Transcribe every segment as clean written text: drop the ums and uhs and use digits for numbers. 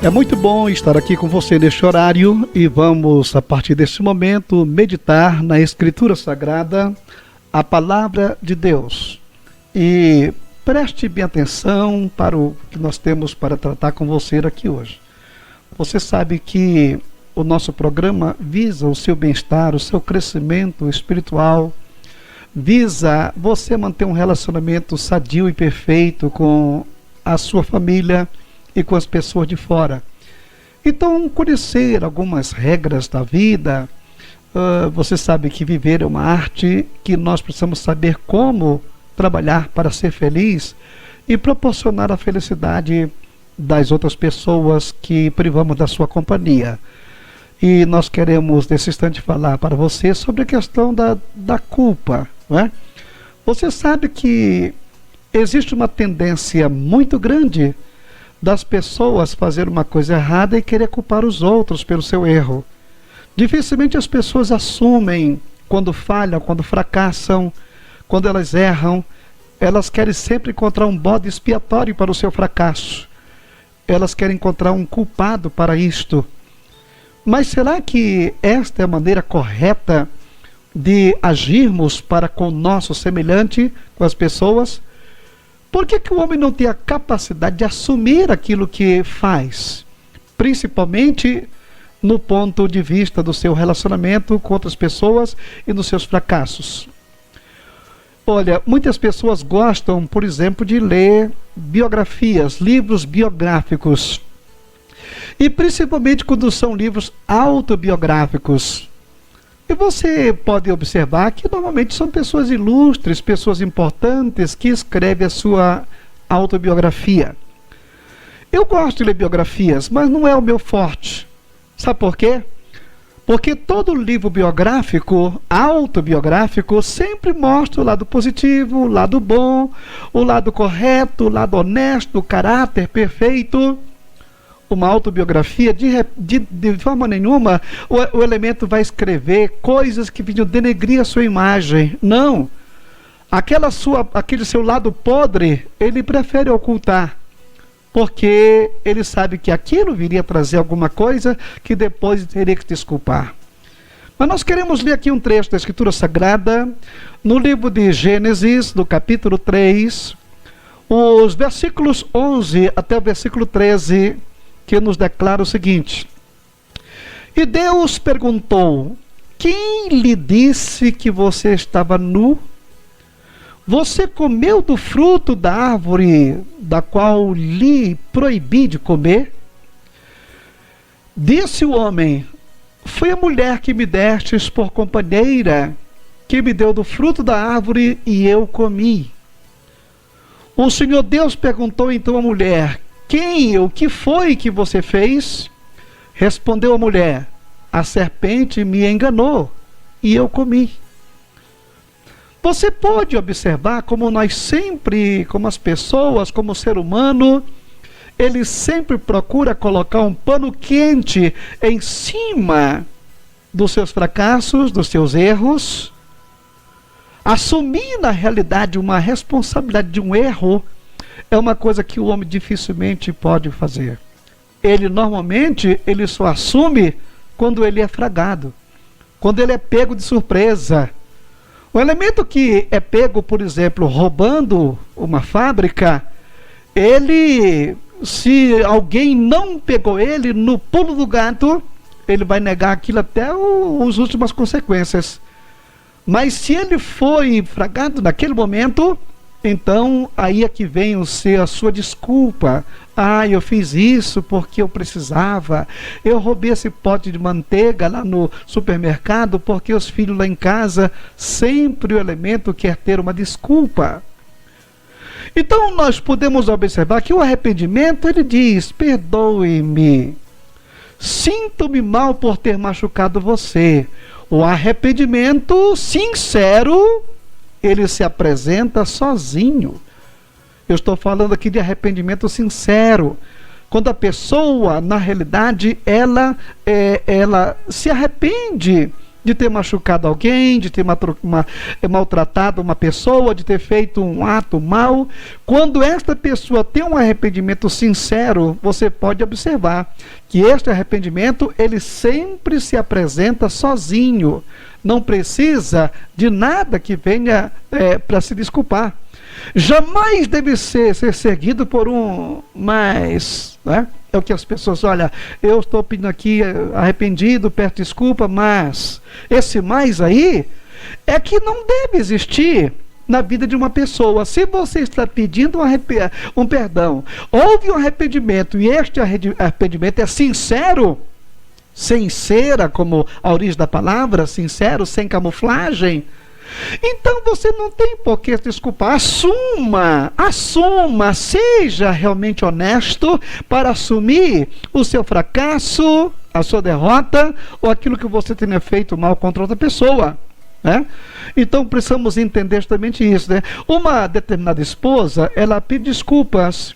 É muito bom estar aqui com você neste horário e vamos, a partir deste momento, meditar na Escritura Sagrada, a Palavra de Deus. E preste bem atenção para o que nós temos para tratar com você aqui hoje. Você sabe que o nosso programa visa o seu bem-estar, o seu crescimento espiritual, visa você manter um relacionamento sadio e perfeito com a sua família e com as pessoas de fora. Então, conhecer algumas regras da vida, você sabe que viver é uma arte, que nós precisamos saber como trabalhar para ser feliz e proporcionar a felicidade das outras pessoas que privamos da sua companhia. E nós queremos, nesse instante, falar para você sobre a questão da culpa, não é? Você sabe que existe uma tendência muito grande das pessoas fazer uma coisa errada e querer culpar os outros pelo seu erro. Dificilmente as pessoas assumem quando falham, quando fracassam, quando elas erram. Elas querem sempre encontrar um bode expiatório para o seu fracasso. Elas querem encontrar um culpado para isto. Mas será que esta é a maneira correta de agirmos para com o nosso semelhante, com as pessoas? Por que o homem não tem a capacidade de assumir aquilo que faz? Principalmente no ponto de vista do seu relacionamento com outras pessoas e dos seus fracassos. Olha, muitas pessoas gostam, por exemplo, de ler biografias, livros biográficos. E principalmente quando são livros autobiográficos. E você pode observar que normalmente são pessoas ilustres, pessoas importantes que escrevem a sua autobiografia. Eu gosto de ler biografias, mas não é o meu forte. Sabe por quê? Porque todo livro biográfico, autobiográfico, sempre mostra o lado positivo, o lado bom, o lado correto, o lado honesto, o caráter perfeito. Uma autobiografia, de forma nenhuma, o elemento vai escrever coisas que vinham denegrir a sua imagem. Não. Aquele seu lado podre, ele prefere ocultar. Porque ele sabe que aquilo viria trazer alguma coisa que depois teria que desculpar. Mas nós queremos ler aqui um trecho da Escritura Sagrada, no livro de Gênesis, no capítulo 3, os versículos 11 até o versículo 13, que nos declara o seguinte: E Deus perguntou: Quem lhe disse que você estava nu? Você comeu do fruto da árvore da qual lhe proibi de comer? Disse o homem: Foi a mulher que me destes por companheira, que me deu do fruto da árvore e eu comi. O Senhor Deus perguntou então à mulher: o que foi que você fez? Respondeu a mulher: A serpente me enganou e eu comi. Você pode observar como nós sempre, como as pessoas, como o ser humano, ele sempre procura colocar um pano quente em cima dos seus fracassos, dos seus erros. Assumir na realidade uma responsabilidade de um erro é uma coisa que o homem dificilmente pode fazer. Normalmente, ele só assume quando ele é fragado, quando ele é pego de surpresa. O elemento que é pego, por exemplo, roubando uma fábrica, se alguém não pegou ele no pulo do gato, ele vai negar aquilo até as últimas consequências. Mas se ele foi fragado naquele momento, então aí é que vem a sua desculpa. Eu fiz isso porque eu precisava. Eu roubei esse pote de manteiga lá no supermercado porque os filhos lá em casa. Sempre o elemento quer ter uma desculpa. Então nós podemos observar que o arrependimento, ele diz: perdoe-me, sinto-me mal por ter machucado você. O arrependimento sincero, ele se apresenta sozinho. Eu estou falando aqui de arrependimento sincero. Quando a pessoa, na realidade, ela se arrepende de ter machucado alguém, de ter maltratado uma pessoa, de ter feito um ato mau. Quando esta pessoa tem um arrependimento sincero, você pode observar que este arrependimento, ele sempre se apresenta sozinho. Não precisa de nada que venha para se desculpar. Jamais deve ser seguido por um mas, né? É o que as pessoas, olha, eu estou pedindo aqui arrependido, peço desculpa, mas esse mais aí é que não deve existir na vida de uma pessoa. Se você está pedindo um perdão, houve um arrependimento e este arrependimento é sincero, sem cera, como a origem da palavra, sincero, sem camuflagem, então você não tem por que se desculpar. Assuma, seja realmente honesto para assumir o seu fracasso, a sua derrota, ou aquilo que você tenha feito mal contra outra pessoa, né? Então precisamos entender justamente isso, né? Uma determinada esposa, ela pede desculpas,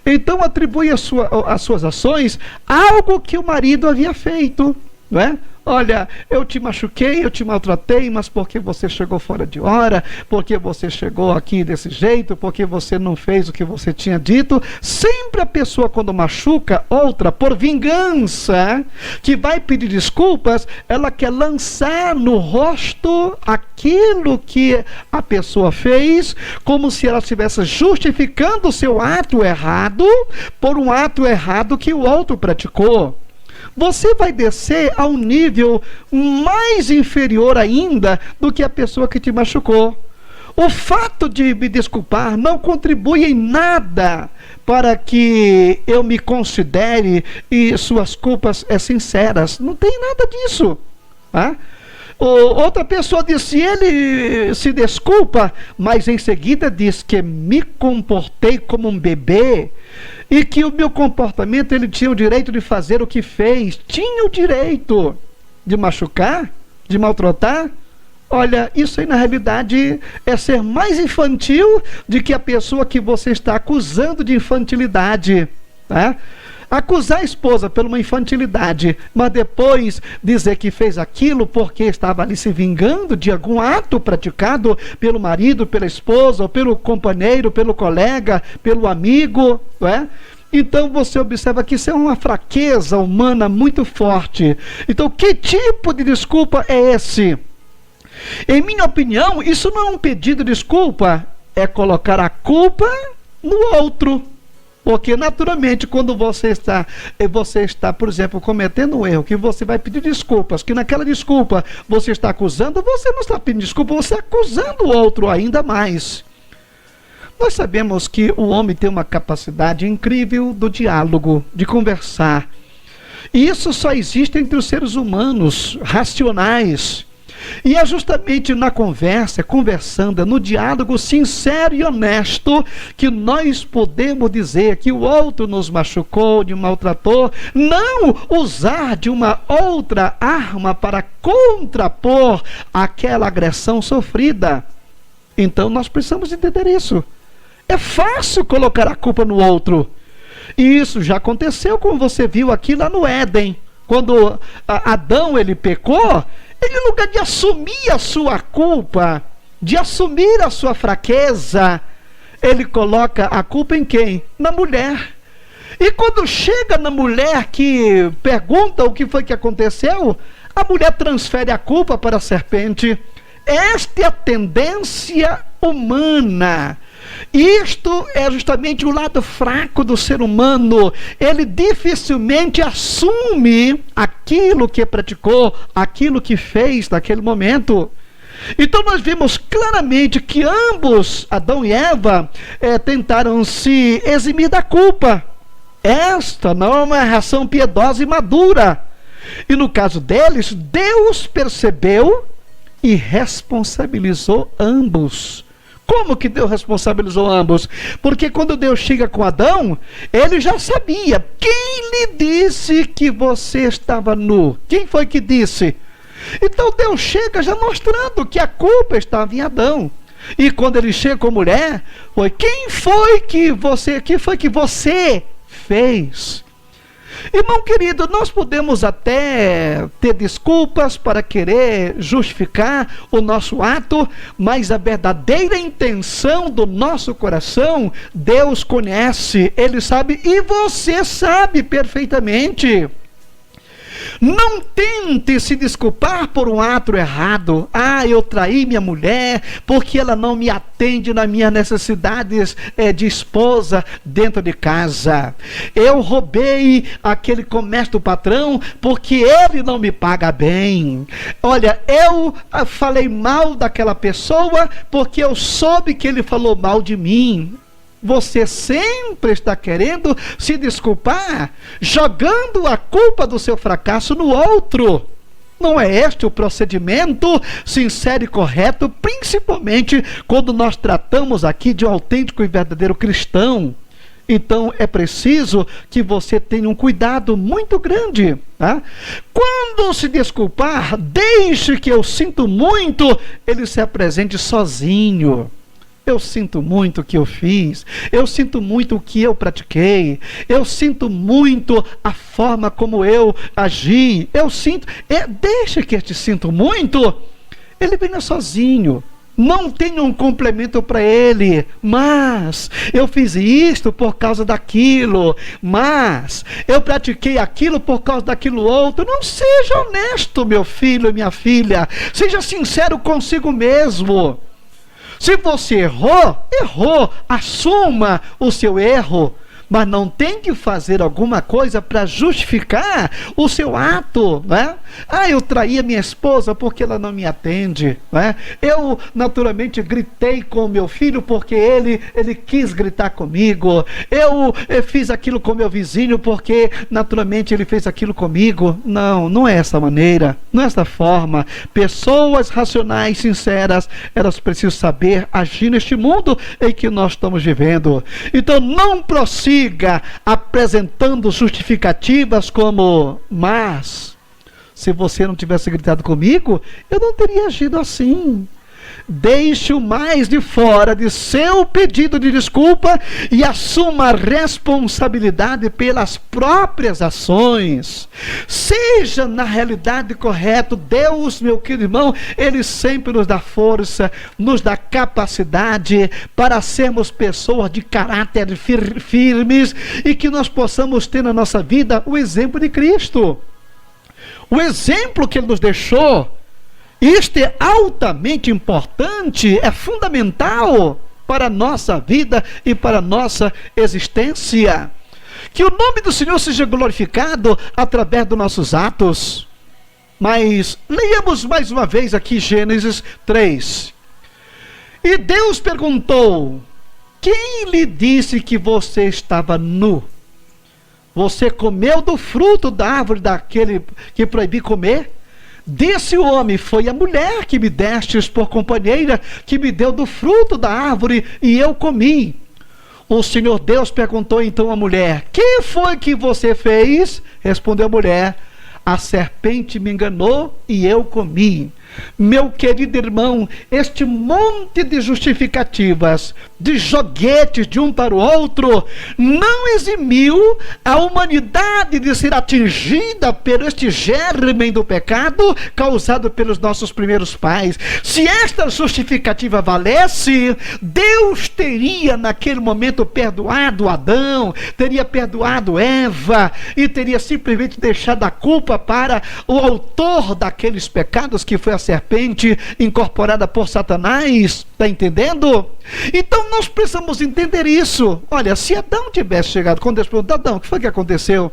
então atribui às suas ações algo que o marido havia feito, não é? Olha, eu te machuquei, eu te maltratei, mas porque você chegou fora de hora, porque você chegou aqui desse jeito, porque você não fez o que você tinha dito. Sempre a pessoa, quando machuca outra por vingança, que vai pedir desculpas, ela quer lançar no rosto aquilo que a pessoa fez, como se ela estivesse justificando o seu ato errado por um ato errado que o outro praticou. Você vai descer a um nível mais inferior ainda do que a pessoa que te machucou. O fato de me desculpar não contribui em nada para que eu me considere e suas culpas sinceras. Não tem nada disso, tá? Outra pessoa disse, ele se desculpa, mas em seguida diz que me comportei como um bebê e que o meu comportamento, ele tinha o direito de fazer o que fez. Tinha o direito de machucar, de maltratar. Olha, isso aí na realidade é ser mais infantil do que a pessoa que você está acusando de infantilidade, tá? Acusar a esposa por uma infantilidade, mas depois dizer que fez aquilo porque estava ali se vingando de algum ato praticado pelo marido, pela esposa, ou pelo companheiro, pelo colega, pelo amigo, não é? Então você observa que isso é uma fraqueza humana muito forte. Então, que tipo de desculpa é esse? Em minha opinião, isso não é um pedido de desculpa, é colocar a culpa no outro. Porque naturalmente quando você está, por exemplo, cometendo um erro, que você vai pedir desculpas, que naquela desculpa você está acusando, você não está pedindo desculpa, você está acusando o outro ainda mais. Nós sabemos que o homem tem uma capacidade incrível do diálogo, de conversar. E isso só existe entre os seres humanos racionais. E é justamente na conversa, conversando, no diálogo sincero e honesto, que nós podemos dizer que o outro nos machucou, nos maltratou. Não usar de uma outra arma para contrapor aquela agressão sofrida. Então nós precisamos entender isso. É fácil colocar a culpa no outro. E isso já aconteceu, como você viu aqui lá no Éden. Quando Adão ele pecou, ele, no lugar de assumir a sua culpa, de assumir a sua fraqueza, ele coloca a culpa em quem? Na mulher. E quando chega na mulher que pergunta o que foi que aconteceu, a mulher transfere a culpa para a serpente. Esta é a tendência humana. Isto é justamente o lado fraco do ser humano. Ele dificilmente assume aquilo que praticou, aquilo que fez naquele momento. Então nós vimos claramente que ambos, Adão e Eva, tentaram se eximir da culpa. Esta não é uma reação piedosa e madura. E no caso deles, Deus percebeu e responsabilizou ambos. Como que Deus responsabilizou ambos? Porque quando Deus chega com Adão, ele já sabia. Quem lhe disse que você estava nu? Quem foi que disse? Então Deus chega já mostrando que a culpa estava em Adão. E quando ele chega com a mulher, foi: quem foi que você fez? Irmão querido, nós podemos até ter desculpas para querer justificar o nosso ato, mas a verdadeira intenção do nosso coração, Deus conhece, Ele sabe e você sabe perfeitamente. Não tente se desculpar por um ato errado. Eu traí minha mulher porque ela não me atende nas minhas necessidades de esposa dentro de casa. Eu roubei aquele comércio do patrão porque ele não me paga bem. Olha, eu falei mal daquela pessoa porque eu soube que ele falou mal de mim. Você sempre está querendo se desculpar, jogando a culpa do seu fracasso no outro. Não é este o procedimento sincero e correto, principalmente quando nós tratamos aqui de um autêntico e verdadeiro cristão. Então é preciso que você tenha um cuidado muito grande. Tá? Quando se desculpar, deixe que eu sinto muito, ele se apresente sozinho. Eu sinto muito o que eu fiz, eu sinto muito o que eu pratiquei, eu sinto muito a forma como eu agi, deixa que eu te sinto muito, ele venha sozinho, não tenha um complemento para ele, mas eu fiz isto por causa daquilo, mas eu pratiquei aquilo por causa daquilo outro. Não seja honesto, meu filho e minha filha, seja sincero consigo mesmo. Se você errou, assuma o seu erro, mas não tem que fazer alguma coisa para justificar o seu ato, né? Eu traí a minha esposa porque ela não me atende, né? Eu naturalmente gritei com o meu filho porque ele quis gritar comigo. Eu fiz aquilo com meu vizinho porque naturalmente ele fez aquilo comigo. Não é essa maneira, não é essa forma. Pessoas racionais, sinceras, elas precisam saber agir neste mundo em que nós estamos vivendo. Então não prossiga apresentando justificativas como, mas se você não tivesse gritado comigo, eu não teria agido assim. Deixe o mais de fora de seu pedido de desculpa e assuma a responsabilidade pelas próprias ações. Seja na realidade correto. Deus, meu querido irmão, Ele sempre nos dá força, nos dá capacidade para sermos pessoas de caráter firmes e que nós possamos ter na nossa vida o exemplo de Cristo. O exemplo que Ele nos deixou. Isto é altamente importante, é fundamental para a nossa vida e para a nossa existência. Que o nome do Senhor seja glorificado através dos nossos atos. Mas leiamos mais uma vez aqui Gênesis 3. E Deus perguntou: quem lhe disse que você estava nu? Você comeu do fruto da árvore daquele que proibi comer? Disse o homem: foi a mulher que me destes por companheira, que me deu do fruto da árvore e eu comi. O Senhor Deus perguntou então à mulher: que foi que você fez? Respondeu a mulher: a serpente me enganou e eu comi. Meu querido irmão, este monte de justificativas, de joguetes de um para o outro, não eximiu a humanidade de ser atingida por este germe do pecado causado pelos nossos primeiros pais. Se esta justificativa valesse, Deus teria naquele momento perdoado Adão, teria perdoado Eva e teria simplesmente deixado a culpa para o autor daqueles pecados, que foi a serpente incorporada por Satanás. Está entendendo? Então nós precisamos entender isso. Olha, se Adão tivesse chegado, quando Deus perguntou: Adão, o que foi que aconteceu?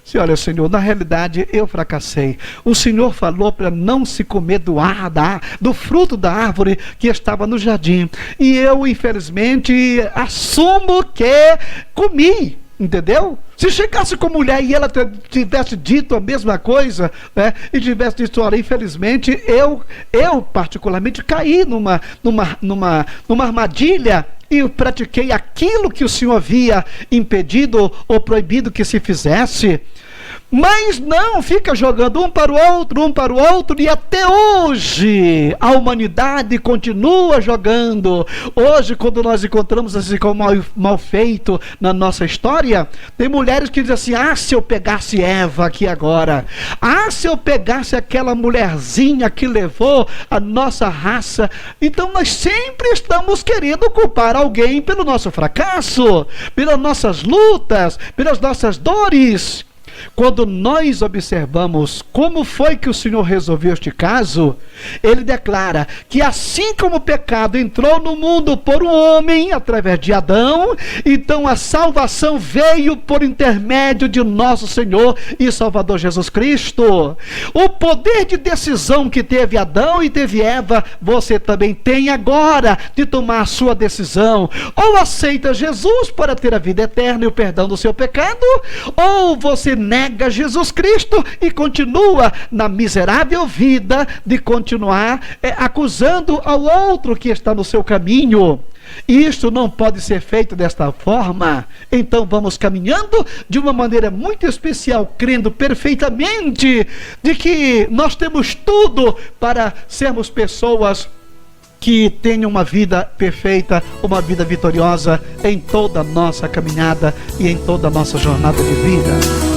Se olha, Senhor, na realidade eu fracassei. O Senhor falou para não se comer do fruto da árvore que estava no jardim, e eu infelizmente assumo que comi. Entendeu? Se chegasse com mulher e ela tivesse dito a mesma coisa, né, e tivesse dito: olha, infelizmente eu particularmente caí numa armadilha e pratiquei aquilo que o Senhor havia impedido ou proibido que se fizesse. Mas não, fica jogando um para o outro, e até hoje a humanidade continua jogando. Hoje, quando nós encontramos assim como mal feito na nossa história, tem mulheres que dizem assim: ah, se eu pegasse Eva aqui agora, ah, se eu pegasse aquela mulherzinha que levou a nossa raça. Então nós sempre estamos querendo culpar alguém pelo nosso fracasso, pelas nossas lutas, pelas nossas dores. Quando nós observamos como foi que o Senhor resolveu este caso, ele declara que assim como o pecado entrou no mundo por um homem, através de Adão, então a salvação veio por intermédio de nosso Senhor e Salvador Jesus Cristo. O poder de decisão que teve Adão e teve Eva, você também tem agora de tomar a sua decisão. Ou aceita Jesus para ter a vida eterna e o perdão do seu pecado, ou você nega Jesus Cristo e continua na miserável vida de continuar acusando ao outro que está no seu caminho. Isto não pode ser feito desta forma. Então vamos caminhando de uma maneira muito especial, crendo perfeitamente de que nós temos tudo para sermos pessoas que tenham uma vida perfeita, uma vida vitoriosa em toda a nossa caminhada e em toda a nossa jornada de vida.